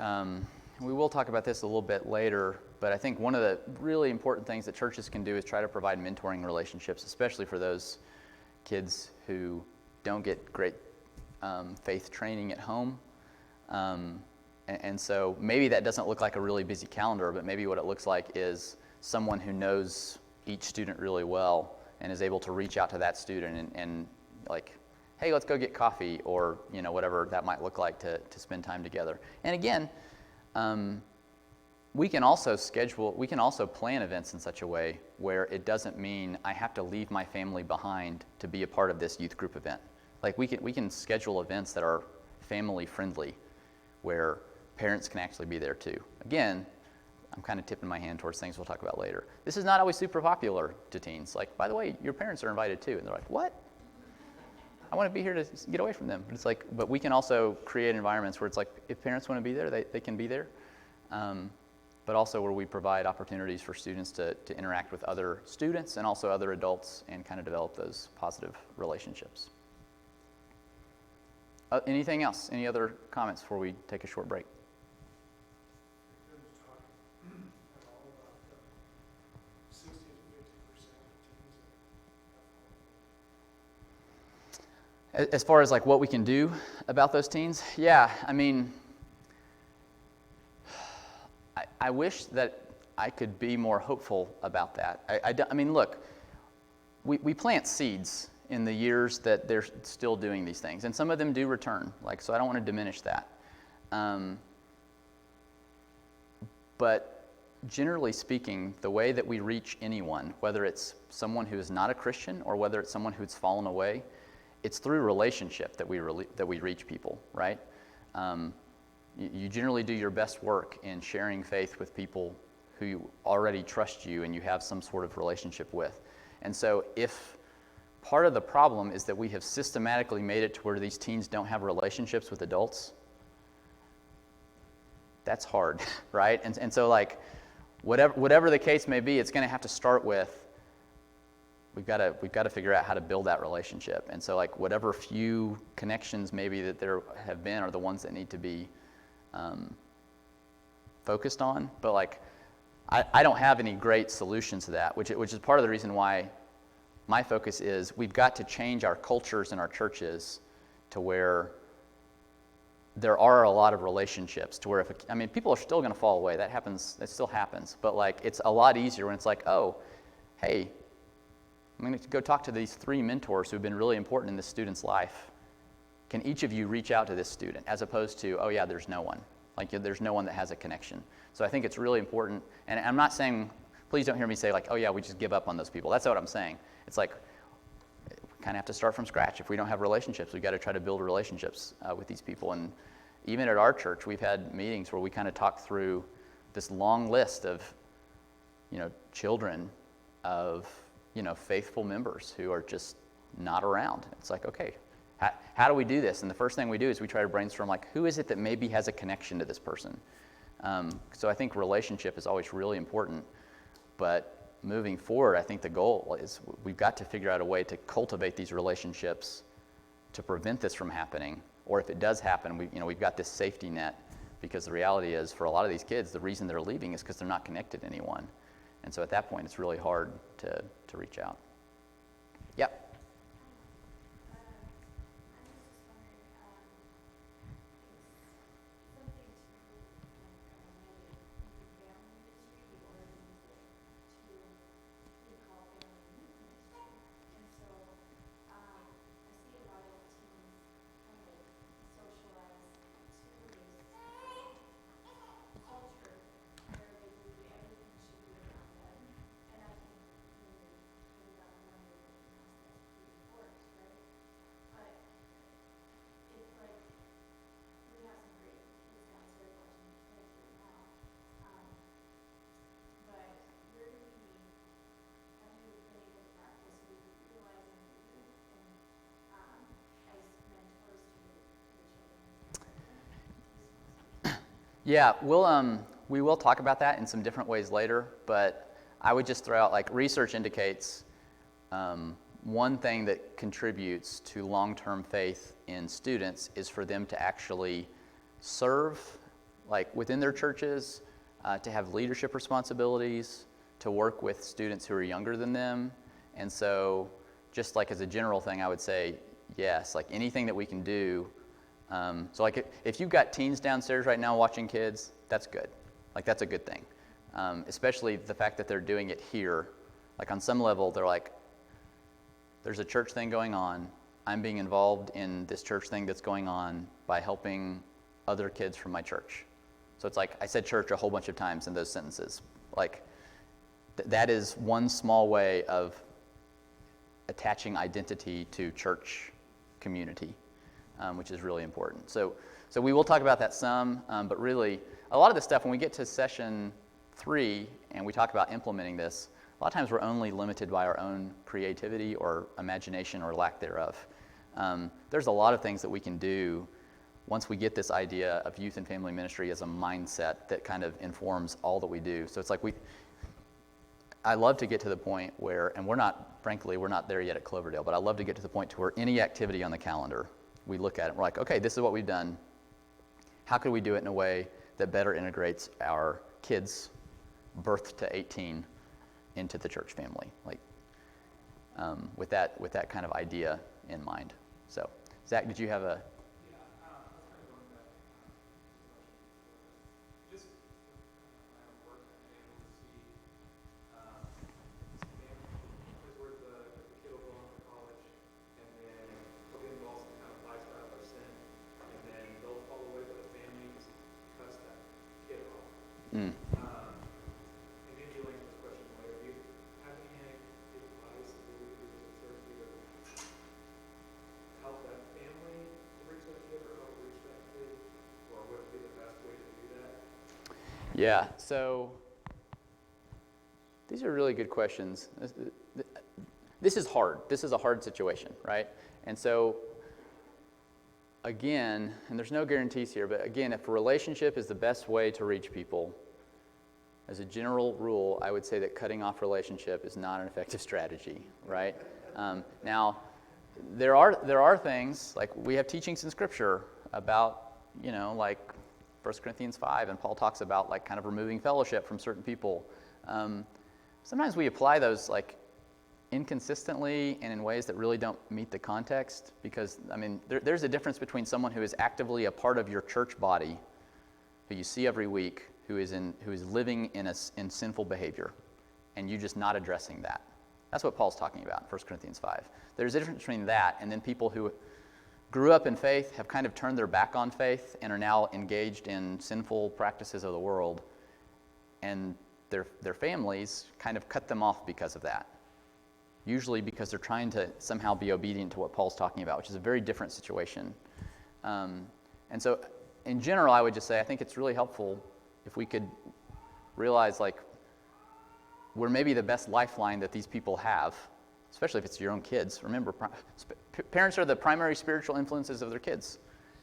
we will talk about this a little bit later, but I think one of the really important things that churches can do is try to provide mentoring relationships, especially for those kids who don't get great faith training at home. And so maybe that doesn't look like a really busy calendar, but maybe what it looks like is someone who knows each student really well and is able to reach out to that student and like, hey, let's go get coffee, or, you know, whatever that might look like to spend time together. And again, we can also plan events in such a way where it doesn't mean I have to leave my family behind to be a part of this youth group event. Like, we can schedule events that are family friendly, where parents can actually be there too. Again, I'm kind of tipping my hand towards things we'll talk about later. This is not always super popular to teens. Like, by the way, your parents are invited too. And they're like, what? I want to be here to get away from them. But it's like, but we can also create environments where it's like, if parents want to be there, they can be there. But also where we provide opportunities for students to interact with other students and also other adults and kind of develop those positive relationships. Anything else? Any other comments before we take a short break? As far as like what we can do about those teens, yeah, I mean, I wish that I could be more hopeful about that. I mean, look, we plant seeds in the years that they're still doing these things, and some of them do return, like, so I don't want to diminish that. But generally speaking, the way that we reach anyone, whether it's someone who is not a Christian or whether it's someone who's fallen away, it's through relationship that we reach people, right? You generally do your best work in sharing faith with people who already trust you and you have some sort of relationship with. And so if part of the problem is that we have systematically made it to where these teens don't have relationships with adults, that's hard, right? And so, like, whatever the case may be, it's going to have to start with, we've got to figure out how to build that relationship. And so, like, whatever few connections maybe that there have been are the ones that need to be focused on. But, like, I don't have any great solutions to that, which is part of the reason why my focus is we've got to change our cultures in our churches to where there are a lot of relationships, to where people are still going to fall away. That still happens. But, like, it's a lot easier when it's like, oh, hey, I'm going to go talk to these 3 mentors who've been really important in this student's life. Can each of you reach out to this student? As opposed to, oh yeah, there's no one. Like, there's no one that has a connection. So I think it's really important. And I'm not saying, please don't hear me say, like, oh yeah, we just give up on those people. That's not what I'm saying. It's like, we kind of have to start from scratch. If we don't have relationships, we've got to try to build relationships with these people. And even at our church, we've had meetings where we kind of talk through this long list of, children of, faithful members who are just not around. It's like, okay, how do we do this? And the first thing we do is we try to brainstorm, like, who is it that maybe has a connection to this person? So I think relationship is always really important, but moving forward, I think the goal is we've got to figure out a way to cultivate these relationships to prevent this from happening. Or if it does happen, we've got this safety net, because the reality is for a lot of these kids, the reason they're leaving is because they're not connected to anyone. And so at that point, it's really hard to reach out. Yep. Yeah, we will talk about that in some different ways later, but I would just throw out, like, research indicates one thing that contributes to long-term faith in students is for them to actually serve, like, within their churches, to have leadership responsibilities, to work with students who are younger than them. And so just like as a general thing, I would say yes, like anything that we can do. So like if you've got teens downstairs right now watching kids, that's good. Like that's a good thing. Especially the fact that they're doing it here. Like on some level, they're like, there's a church thing going on. I'm being involved in this church thing that's going on by helping other kids from my church. So it's like, I said church a whole bunch of times in those sentences. Like that is one small way of attaching identity to church community. Which is really important. So we will talk about that some, but really, a lot of this stuff, when we get to session 3 and we talk about implementing this, a lot of times we're only limited by our own creativity or imagination or lack thereof. There's a lot of things that we can do once we get this idea of youth and family ministry as a mindset that kind of informs all that we do. So it's like I love to get to the point where, and we're not there yet at Cloverdale, but I love to get to the point to where any activity on the calendar, we look at it, we're like, okay, this is what we've done. How could we do it in a way that better integrates our kids, birth to 18, into the church family? Like, with that kind of idea in mind. So, Zach, did you have a? And maybe you'll answer this question later. Do you have any advice that we could use as a church either help that family to reach that kid or help reach that kid? Or what would be the best way to do that? Yeah, so these are really good questions. This is hard. This is a hard situation, right? And so, again, and there's no guarantees here, but again, if a relationship is the best way to reach people, as a general rule, I would say that cutting off relationship is not an effective strategy, right? Now, there are things, like we have teachings in Scripture about, like 1 Corinthians 5, and Paul talks about like kind of removing fellowship from certain people. Sometimes we apply those like inconsistently and in ways that really don't meet the context, because, I mean, there's a difference between someone who is actively a part of your church body, who you see every week, who is living in sinful behavior, and you just not addressing that. That's what Paul's talking about in 1 Corinthians 5. There's a difference between that and then people who grew up in faith, have kind of turned their back on faith, and are now engaged in sinful practices of the world, and their families kind of cut them off because of that. Usually because they're trying to somehow be obedient to what Paul's talking about, which is a very different situation. And so in general, I would just say I think it's really helpful if we could realize, like, we're maybe the best lifeline that these people have, especially if it's your own kids. Remember, parents are the primary spiritual influences of their kids.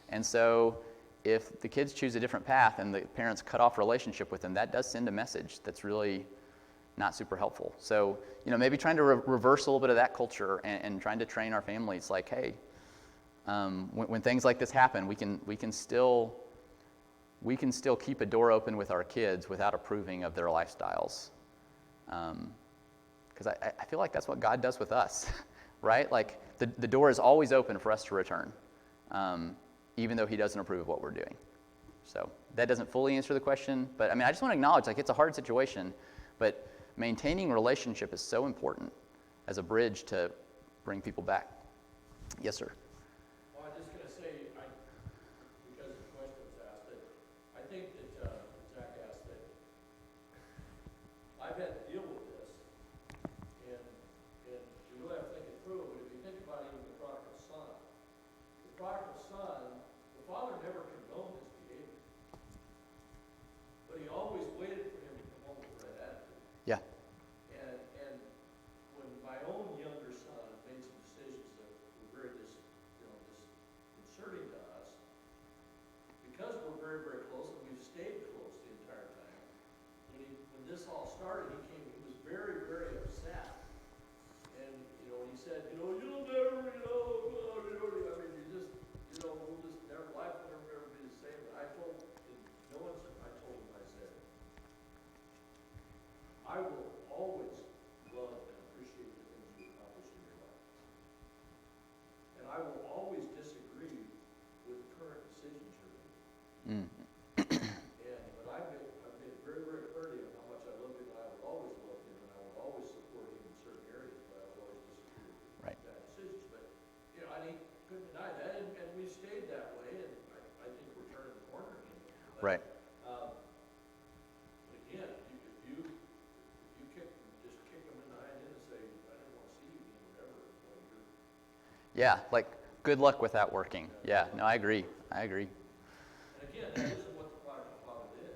And so if the kids choose a different path and the parents cut off relationship with them, that does send a message that's really not super helpful. So, maybe trying to reverse a little bit of that culture and trying to train our families, like, hey, when things like this happen, we can still keep a door open with our kids without approving of their lifestyles. Because I feel like that's what God does with us, right? Like, the door is always open for us to return, even though he doesn't approve of what we're doing. So that doesn't fully answer the question, but I just want to acknowledge, like, it's a hard situation, but maintaining relationship is so important as a bridge to bring people back. Yes, sir. Well, I'm just going to say, because the question was asked, that I think that Zach asked that I've had to deal with this, and you really have to think it through. But if you think about even the prodigal son, the father never condoned his behavior, but he always waited for him to come home with the right attitude. Yeah. And when my own younger son made some decisions that were very disconcerting to us, because we're very, very close and we've stayed close the entire time, when this all started, he was very, very upset. And, he said, you'll never, we'll just never, life will never be the same. And I told him, I said, I will always love and appreciate the things you accomplish in your life. And I will always disagree with current decisions you're making. But I've made very, very clear to him how much I love him, and I will always love him, and I will always support him in certain areas, but I will always disagree with Right. bad decisions. But, and he couldn't deny that, and we've stayed that way, and I think we're turning the corner again. But, Right. But again, if you just kick them in the hind end and say, I didn't want to see you again, whatever, Yeah, like, good luck with that working. Yeah, no, I agree. And again, that isn't what the prodigal father did.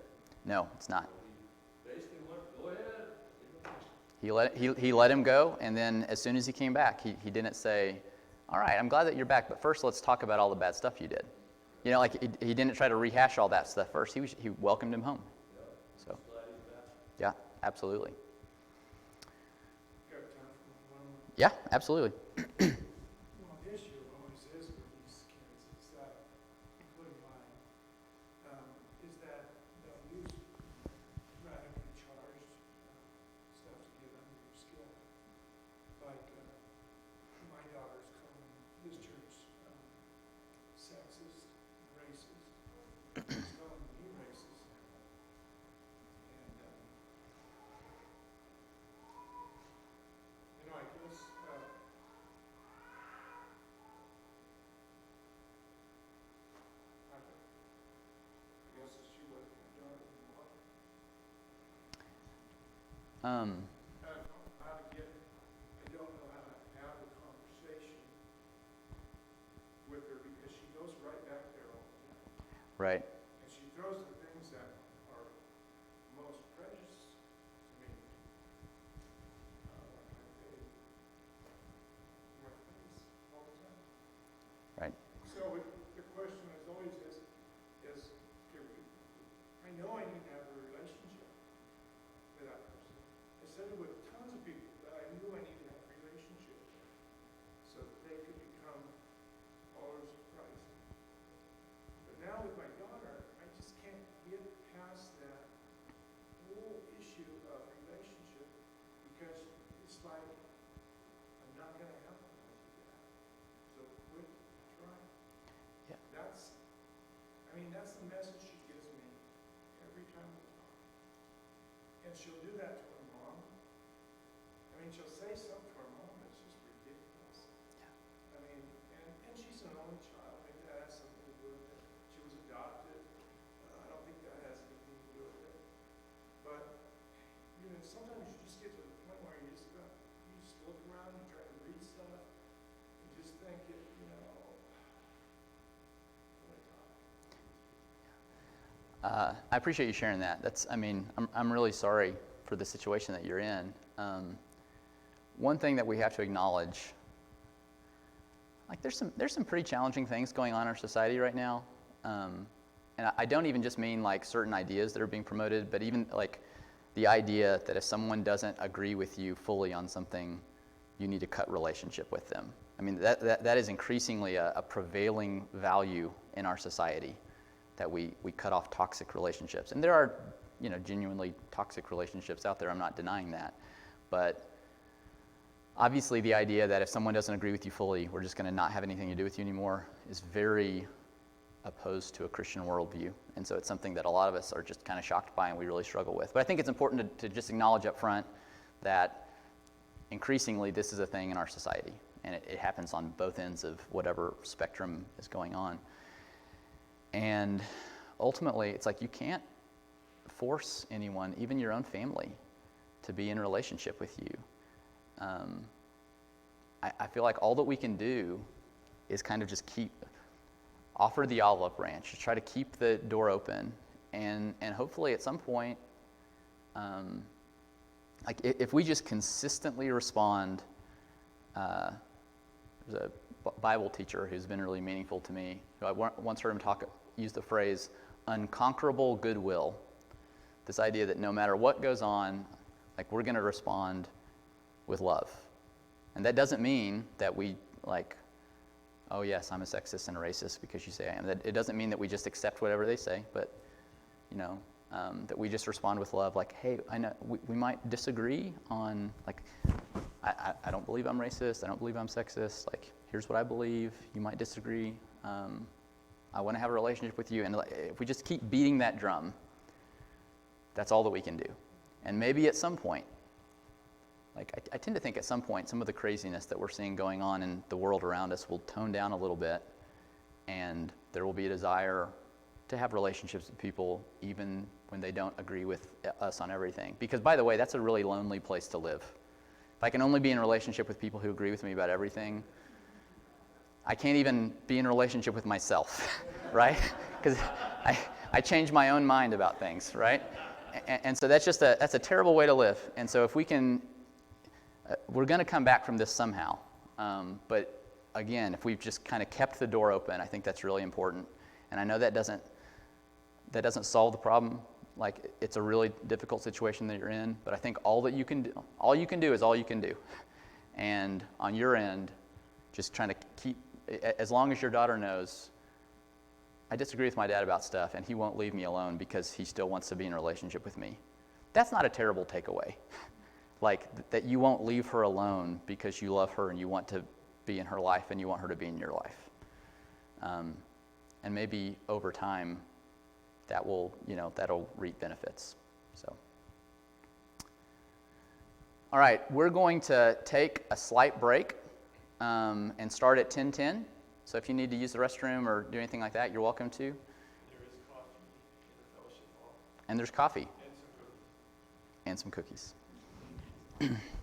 No, it's not. He basically went, go ahead. He let him go, and then as soon as he came back, he didn't say, all right, I'm glad that you're back, but first let's talk about all the bad stuff you did. Like, he didn't try to rehash all that stuff first. He welcomed him home. So, Glad he's back. yeah, absolutely. Got time for one more? Yeah, absolutely. Well, the issue always is with these kids is that, including mine, is that they'll use radically charged stuff to get under your skin. Like, my daughter's calling his church sexist, racist. She's calling me racist. And, I guess, I guess she wasn't my daughter anymore. I don't know how to I don't know how to have a conversation with her because she goes right back there all the time. Right. And she throws the things that are most precious to me, like my baby, in my face all the time. Right. So the question is always I know I need to have a relationship with that person. I said it with tons of people that I knew I needed to have a relationship with so that they could become followers of Christ. But now with my daughter, I just can't get past that whole issue of relationship because it's like I'm not going to have one with that. So quit trying. Yeah. That's the message she gives me every time we talk. And she'll do that to her mom. She'll say stuff to her mom that's just ridiculous. Yeah. And she's an only child. Maybe that has something to do with it. She was adopted. I don't think that has anything to do with it. But, sometimes you just get to the point where you just look around and try to read stuff and just think it, oh my God. I appreciate you sharing that. I'm really sorry for the situation that you're in. One thing that we have to acknowledge, like there's some pretty challenging things going on in our society right now. And I don't even just mean like certain ideas that are being promoted, but even like the idea that if someone doesn't agree with you fully on something, you need to cut relationship with them. I mean, that is increasingly a prevailing value in our society, that we cut off toxic relationships. And there are, genuinely toxic relationships out there. I'm not denying that. But obviously the idea that if someone doesn't agree with you fully, we're just going to not have anything to do with you anymore is very opposed to a Christian worldview. And so it's something that a lot of us are just kind of shocked by and we really struggle with. But I think it's important to just acknowledge up front that increasingly this is a thing in our society. And it happens on both ends of whatever spectrum is going on. And ultimately, it's like you can't force anyone, even your own family, to be in a relationship with you. I feel like all that we can do is kind of just offer the olive branch, to try to keep the door open, and hopefully at some point, like if we just consistently respond. There's a Bible teacher who's been really meaningful to me, who I once heard him use the phrase unconquerable goodwill. This idea that no matter what goes on, like we're going to respond with love. And that doesn't mean that we like, oh yes, I'm a sexist and a racist because you say I am. It doesn't mean that we just accept whatever they say, but that we just respond with love. Like, hey, I know we might disagree on, like, I don't believe I'm racist. I don't believe I'm sexist. Like, here's what I believe. You might disagree. I want to have a relationship with you. And if we just keep beating that drum, that's all that we can do. And maybe at some point, like I tend to think at some point, some of the craziness that we're seeing going on in the world around us will tone down a little bit, and there will be a desire to have relationships with people even when they don't agree with us on everything. Because, by the way, that's a really lonely place to live. If I can only be in a relationship with people who agree with me about everything, I can't even be in a relationship with myself, right? Because I change my own mind about things, right? And so that's a terrible way to live. And so if we can, we're going to come back from this somehow. But again, if we've just kind of kept the door open, I think that's really important. And I know that doesn't solve the problem. Like, it's a really difficult situation that you're in, but I think all you can do is all you can do. And on your end, just trying to keep, as long as your daughter knows, I disagree with my dad about stuff, and he won't leave me alone because he still wants to be in a relationship with me. That's not a terrible takeaway. Like, that you won't leave her alone because you love her and you want to be in her life and you want her to be in your life. And maybe over time, that'll reap benefits. So, all right, we're going to take a slight break and start at 10:10. So if you need to use the restroom or do anything like that, you're welcome to. There is coffee in the fellowship hall. And there's coffee. And some cookies. And some cookies.